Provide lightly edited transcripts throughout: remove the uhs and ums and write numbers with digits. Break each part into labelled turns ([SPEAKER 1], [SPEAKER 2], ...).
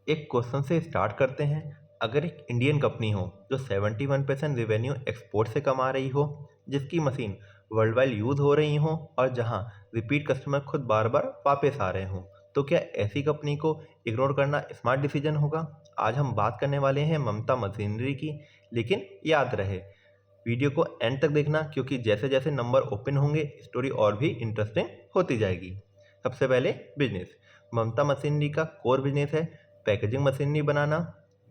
[SPEAKER 1] एक क्वेश्चन से स्टार्ट करते हैं। अगर एक इंडियन कंपनी हो जो 71% रेवेन्यू एक्सपोर्ट से कमा रही हो, जिसकी मशीन वर्ल्ड वाइड यूज़ हो रही हो और जहां रिपीट कस्टमर खुद बार बार वापस आ रहे हों, तो क्या ऐसी कंपनी को इग्नोर करना स्मार्ट डिसीजन होगा? आज हम बात करने वाले हैं ममता मशीनरी की। लेकिन याद रहे, वीडियो को एंड तक देखना, क्योंकि जैसे जैसे नंबर ओपन होंगे स्टोरी और भी इंटरेस्टिंग होती जाएगी। सबसे पहले बिजनेस। ममता मशीनरी का कोर बिजनेस है पैकेजिंग मशीनरी बनाना,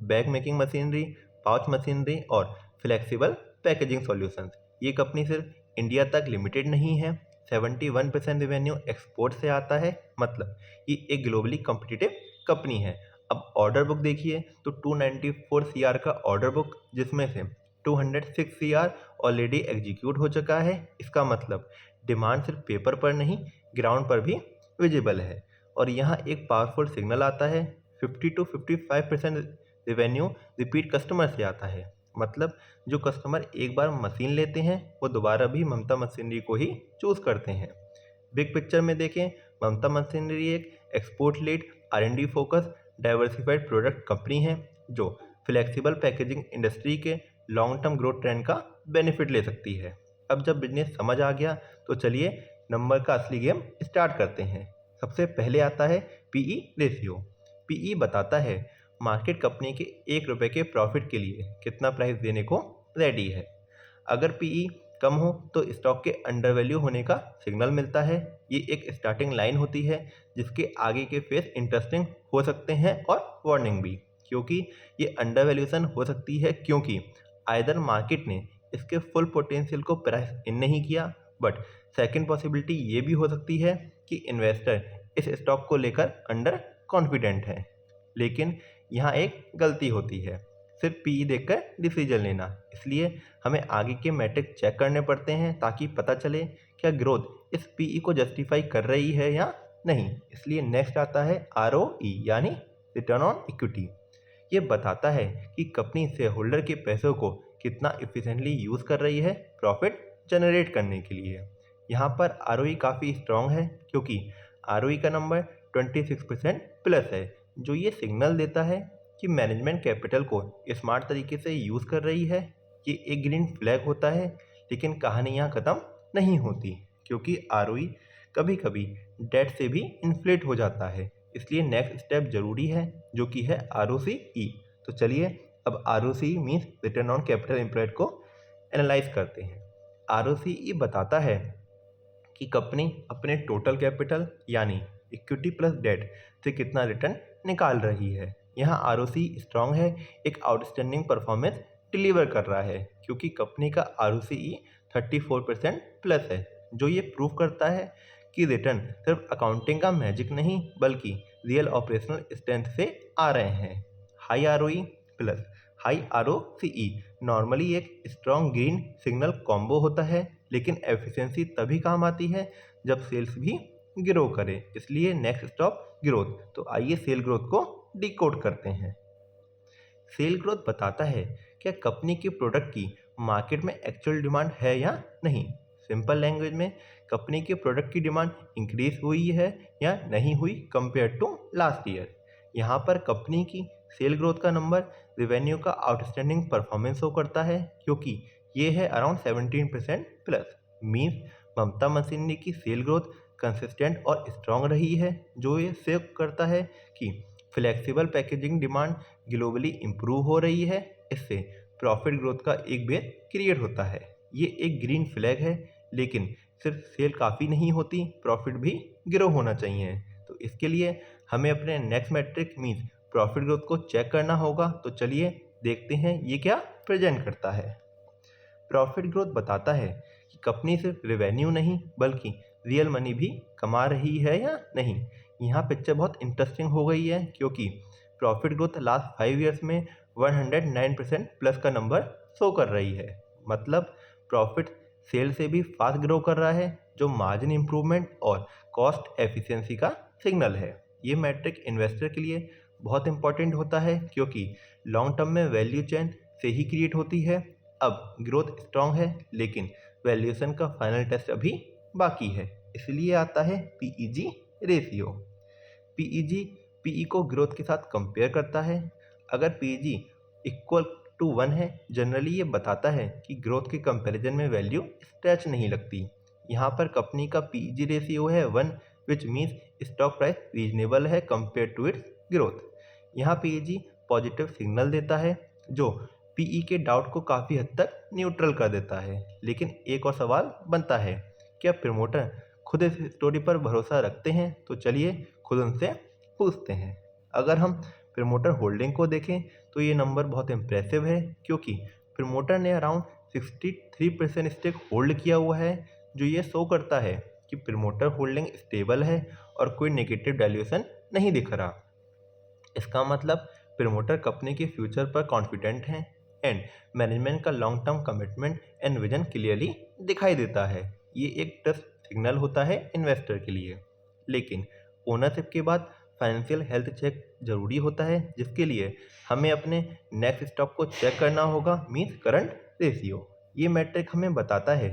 [SPEAKER 1] bag making machinery, pouch machinery और फ्लेक्सिबल पैकेजिंग सॉल्यूशंस। ये कंपनी सिर्फ इंडिया तक लिमिटेड नहीं है। 71% रेवेन्यू एक्सपोर्ट से आता है, मतलब ये एक ग्लोबली कॉम्पिटिटिव कंपनी है। अब ऑर्डर बुक देखिए तो 294 सीआर का ऑर्डर बुक, जिसमें से 206 सीआर ऑलरेडी एग्जीक्यूट हो चुका है। इसका मतलब डिमांड सिर्फ पेपर पर नहीं, ग्राउंड पर भी विजिबल है। और यहाँ एक पावरफुल सिग्नल आता है, 50 to 55% रेवेन्यू रिपीट कस्टमर से आता है। मतलब जो कस्टमर एक बार मशीन लेते हैं वो दोबारा भी ममता मशीनरी को ही चूज़ करते हैं। बिग पिक्चर में देखें, ममता मशीनरी एक export led, R&D focus, diversified product company है जो फ्लेक्सिबल पैकेजिंग इंडस्ट्री के लॉन्ग टर्म ग्रोथ ट्रेंड का बेनिफिट ले सकती है। अब जब बिजनेस समझ आ गया तो चलिए नंबर का असली गेम स्टार्ट करते हैं। सबसे पहले आता है पीई रेशियो। पीई बताता है मार्केट कंपनी के 1 रुपये के प्रॉफिट के लिए कितना प्राइस देने को रेडी है। अगर पीई कम हो तो स्टॉक के अंडर वैल्यू होने का सिग्नल मिलता है। ये एक स्टार्टिंग लाइन होती है जिसके आगे के फेस इंटरेस्टिंग हो सकते हैं और वार्निंग भी, क्योंकि ये अंडर वैल्यूएशन हो सकती है क्योंकि आइदर मार्केट ने इसके फुल पोटेंशियल को प्राइस इन नहीं किया, बट सेकंड पॉसिबिलिटी ये भी हो सकती है कि इन्वेस्टर इस स्टॉक को लेकर अंडर कॉन्फिडेंट है। लेकिन यहाँ एक गलती होती है, सिर्फ पीई देखकर डिसीजन लेना। इसलिए हमें आगे के मैट्रिक चेक करने पड़ते हैं ताकि पता चले क्या ग्रोथ इस पीई को जस्टिफाई कर रही है या नहीं। इसलिए नेक्स्ट आता है ROE यानी रिटर्न ऑन इक्विटी। ये बताता है कि कंपनी शेयर होल्डर के पैसों को कितना इफिशिएंटली यूज़ कर रही है प्रॉफिट जनरेट करने के लिए। यहाँ पर ROE काफ़ी स्ट्रॉन्ग है क्योंकि ROE का नंबर 26% प्लस है, जो ये सिग्नल देता है कि मैनेजमेंट कैपिटल को स्मार्ट तरीके से यूज़ कर रही है। ये एक ग्रीन फ्लैग होता है, लेकिन कहानी यहाँ ख़त्म नहीं होती, क्योंकि ROE कभी कभी डेट से भी इन्फ्लेट हो जाता है। इसलिए नेक्स्ट स्टेप जरूरी है, जो कि है ROCE। तो चलिए अब ROCE means return on capital employed को एनालाइज करते हैं। ROCE बताता है कि कंपनी अपने टोटल कैपिटल यानी इक्विटी प्लस डेट से कितना रिटर्न निकाल रही है। यहाँ ROCE स्ट्रॉन्ग है, एक आउटस्टैंडिंग परफॉर्मेंस डिलीवर कर रहा है, क्योंकि कंपनी का ROCE 34% प्लस है, जो ये प्रूव करता है कि रिटर्न सिर्फ अकाउंटिंग का मैजिक नहीं बल्कि रियल ऑपरेशनल स्ट्रेंथ से आ रहे हैं। High ROE plus high ROCE normally एक स्ट्रॉन्ग ग्रीन सिग्नल कॉम्बो होता है, लेकिन एफिशिएंसी तभी काम आती है जब सेल्स भी ग्रो करे। इसलिए नेक्स्ट स्टॉप ग्रोथ। तो आइए सेल ग्रोथ को डिकोड करते हैं। सेल ग्रोथ बताता है क्या कंपनी के प्रोडक्ट की मार्केट में एक्चुअल डिमांड है या नहीं। सिंपल लैंग्वेज में, कंपनी के प्रोडक्ट की डिमांड इंक्रीज हुई है या नहीं हुई कंपेयर टू लास्ट ईयर। यहाँ पर कंपनी की सेल ग्रोथ का नंबर रेवेन्यू का आउटस्टैंडिंग परफॉर्मेंस शो करता है, क्योंकि ये है अराउंड 17% प्लस। मीन्स ममता मशीनरी की सेल ग्रोथ कंसिस्टेंट और स्ट्रॉन्ग रही है, जो ये शो करता है कि flexible packaging demand globally improve हो रही है। इससे प्रॉफिट ग्रोथ का एक बेस क्रिएट होता है। ये एक ग्रीन फ्लैग है, लेकिन सिर्फ सेल काफ़ी नहीं होती, प्रॉफिट भी ग्रो होना चाहिए। तो इसके लिए हमें अपने next metric means profit growth को चेक करना होगा। तो चलिए देखते हैं ये क्या प्रेजेंट करता है। प्रॉफिट ग्रोथ बताता है कि कंपनी सिर्फ रेवेन्यू नहीं बल्कि रियल मनी भी कमा रही है या नहीं। यहाँ पिक्चर बहुत इंटरेस्टिंग हो गई है, क्योंकि प्रॉफिट ग्रोथ लास्ट 5 ईयर्स में 109% प्लस का नंबर शो कर रही है। मतलब प्रॉफिट सेल से भी फास्ट ग्रो कर रहा है, जो मार्जिन इंप्रूवमेंट और कॉस्ट एफिशिएंसी का सिग्नल है। ये मैट्रिक इन्वेस्टर के लिए बहुत इंपॉर्टेंट होता है, क्योंकि लॉन्ग टर्म में वैल्यू चेन से ही क्रिएट होती है। अब ग्रोथ स्ट्रॉन्ग है, लेकिन वैल्यूएशन का फाइनल टेस्ट अभी बाकी है। इसलिए आता है PEG रेशियो। PEG पीई को ग्रोथ के साथ कंपेयर करता है। अगर पीजी इक्वल टू 1 है, जनरली ये बताता है कि ग्रोथ के कंपैरिजन में वैल्यू स्ट्रेच नहीं लगती। यहाँ पर कंपनी का पीजी रेशियो है 1, which means stock price reasonable है कंपेयर टू इट्स ग्रोथ। यहाँ पीजी पॉजिटिव सिग्नल देता है जो पीई के डाउट को काफ़ी हद तक न्यूट्रल कर देता है। लेकिन एक और सवाल बनता है, क्या प्रमोटर खुद इस स्टोरी पर भरोसा रखते हैं? तो चलिए खुद उनसे पूछते हैं। अगर हम प्रमोटर होल्डिंग को देखें तो ये नंबर बहुत इम्प्रेसिव है, क्योंकि प्रमोटर ने अराउंड 63% स्टेक होल्ड किया हुआ है, जो ये शो करता है कि प्रमोटर होल्डिंग स्टेबल है और कोई नेगेटिव वैल्यूएशन नहीं दिख रहा। इसका मतलब प्रमोटर कंपनी के फ्यूचर पर कॉन्फिडेंट हैं एंड मैनेजमेंट का long term commitment and vision clearly दिखाई देता है। ये एक ट्रस्ट सिग्नल होता है इन्वेस्टर के लिए। लेकिन ओनरशिप के बाद फाइनेंशियल हेल्थ चेक जरूरी होता है, जिसके लिए हमें अपने नेक्स्ट स्टॉक को चेक करना होगा, मीन्स करंट रेशियो। ये मैट्रिक हमें बताता है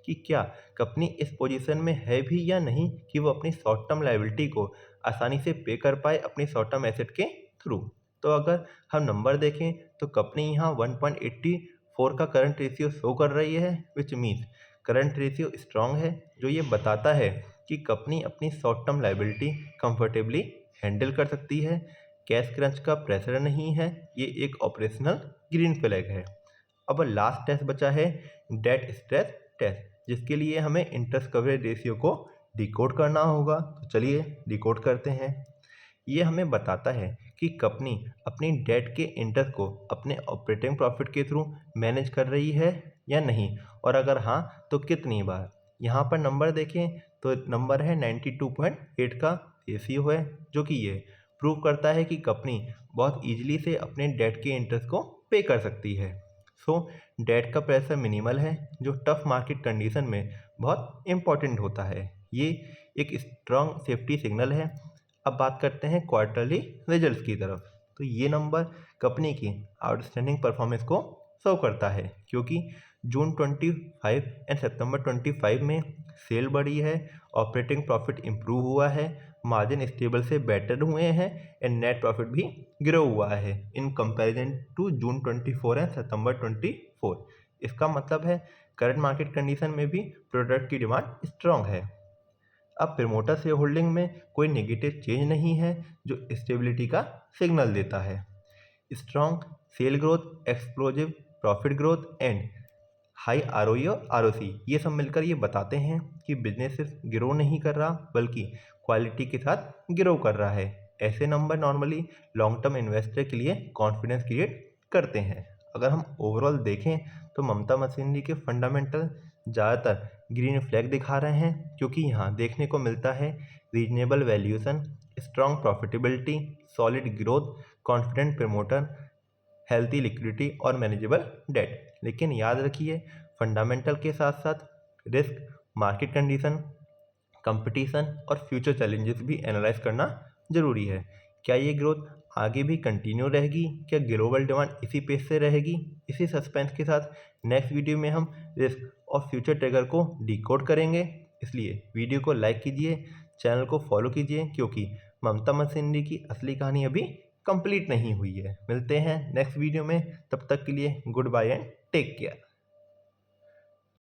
[SPEAKER 1] कि क्या कंपनी इस पोजीशन में है भी या नहीं कि वो अपनी शॉर्ट टर्म लायबिलिटी को आसानी से पे कर पाए अपनी शॉर्ट टर्म एसेट के थ्रू। तो अगर हम नंबर देखें तो कंपनी यहाँ 1.84 का करंट रेशियो शो कर रही है, which means current ratio strong है, जो ये बताता है कि कंपनी अपनी short term liability comfortably handle कर सकती है। कैश क्रंच का प्रेशर नहीं है, ये एक ऑपरेशनल ग्रीन फ्लैग है। अब लास्ट टेस्ट बचा है डेट स्ट्रेस टेस्ट, जिसके लिए हमें इंटरेस्ट कवरेज रेशियो को डिकोड करना होगा। तो चलिए डिकोड करते हैं। ये हमें बताता है कि कंपनी अपनी डेट के इंटरेस्ट को अपने ऑपरेटिंग प्रॉफिट के थ्रू मैनेज कर रही है या नहीं, और अगर हाँ तो कितनी बार। यहाँ पर नंबर देखें तो नंबर है 92.8 का रेशियो है, जो कि ये प्रूव करता है कि कंपनी बहुत ईजिली से अपने डेट के इंटरेस्ट को पे कर सकती है। सो डेट का प्रेशर मिनिमल है, जो टफ मार्केट कंडीशन में बहुत इम्पॉर्टेंट होता है। ये एक स्ट्रॉन्ग सेफ्टी सिग्नल है। अब बात करते हैं क्वार्टरली रिजल्ट्स की तरफ। तो ये नंबर कंपनी की आउटस्टैंडिंग परफॉर्मेंस को शो करता है, क्योंकि जून 25 एंड सितंबर 25 में सेल बढ़ी है, ऑपरेटिंग प्रॉफिट इम्प्रूव हुआ है, मार्जिन स्टेबल से बेटर हुए हैं एंड नेट प्रॉफिट भी ग्रो हुआ है in comparison to June 24 and September 24। इसका मतलब है करंट मार्केट कंडीशन में भी प्रोडक्ट की डिमांड स्ट्रांग है। अब प्रमोटर शेयर होल्डिंग में कोई नेगेटिव चेंज नहीं है, जो स्टेबिलिटी का सिग्नल देता है। Strong cell growth, explosive profit growth and high ROE और आरओसी, ये सब मिलकर ये बताते हैं कि बिजनेस सिर्फ ग्रो नहीं कर रहा बल्कि क्वालिटी के साथ ग्रो कर रहा है। ऐसे number normally long term investor के लिए कॉन्फिडेंस क्रिएट करते हैं। अगर हम ओवरऑल देखें तो ममता मशीनरी के फंडामेंटल ज़्यादातर ग्रीन फ्लैग दिखा रहे हैं, क्योंकि यहाँ देखने को मिलता है reasonable valuation, strong profitability, solid growth, confident promoter, healthy liquidity और मैनेजेबल डेट। लेकिन याद रखिए, फंडामेंटल के साथ साथ रिस्क, मार्केट कंडीशन, कंपटीशन और फ्यूचर चैलेंजेस भी एनालाइज करना जरूरी है। क्या ये ग्रोथ आगे भी कंटिन्यू रहेगी? क्या ग्लोबल डिमांड इसी पेस से रहेगी? इसी सस्पेंस के साथ नेक्स्ट वीडियो में हम रिस्क और फ्यूचर ट्रिगर को डिकोड करेंगे। इसलिए वीडियो को लाइक कीजिए, चैनल को फॉलो कीजिए, क्योंकि ममता मशीनरी की असली कहानी अभी कंप्लीट नहीं हुई है। मिलते हैं नेक्स्ट वीडियो में, तब तक के लिए goodbye and take care.